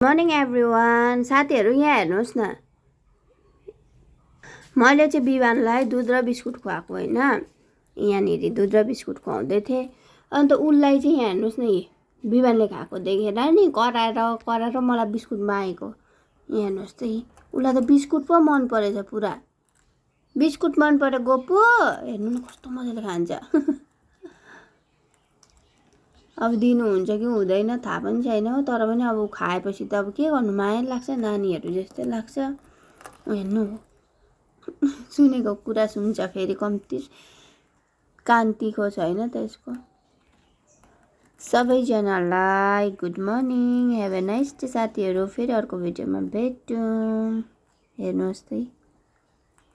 Morning everyone. साथीहरू यहाँ हेर्नुहोस् न, मैले चाहिँ बिहानलाई दुध र बिस्कुट खुवाएको होइन। यहाँनिर दुध र बिस्कुट खुवाउँदै थिएँ। अन्त उसलाई चाहिँ यहाँ हेर्नुहोस् न, बिहानले खाएको देखेर नि कराएर मलाई बिस्कुट मागेको। यहाँ हेर्नुहोस् त, उसलाई त बिस्कुट पो मन परेछ पुरा। बिस्कुट मन परेको पो हेर्नु न कस्तो मजाले खान्छ। अब दिनुहुन्छ कि हुँदैन थाहा पनि छैन हो, तर पनि अब खाएपछि त अब के गर्नु, माया लाग्छ, नानीहरू जस्तै लाग्छ। हेर्नु सुनेको कुरा सुन्छ, फेरि कम्ती कान तिखो छैन त यसको। सबैजनालाई good morning, have a nice day साथीहरू। फेरि अर्को भिडियोमा भेटौँ। हेर्नुहोस् त।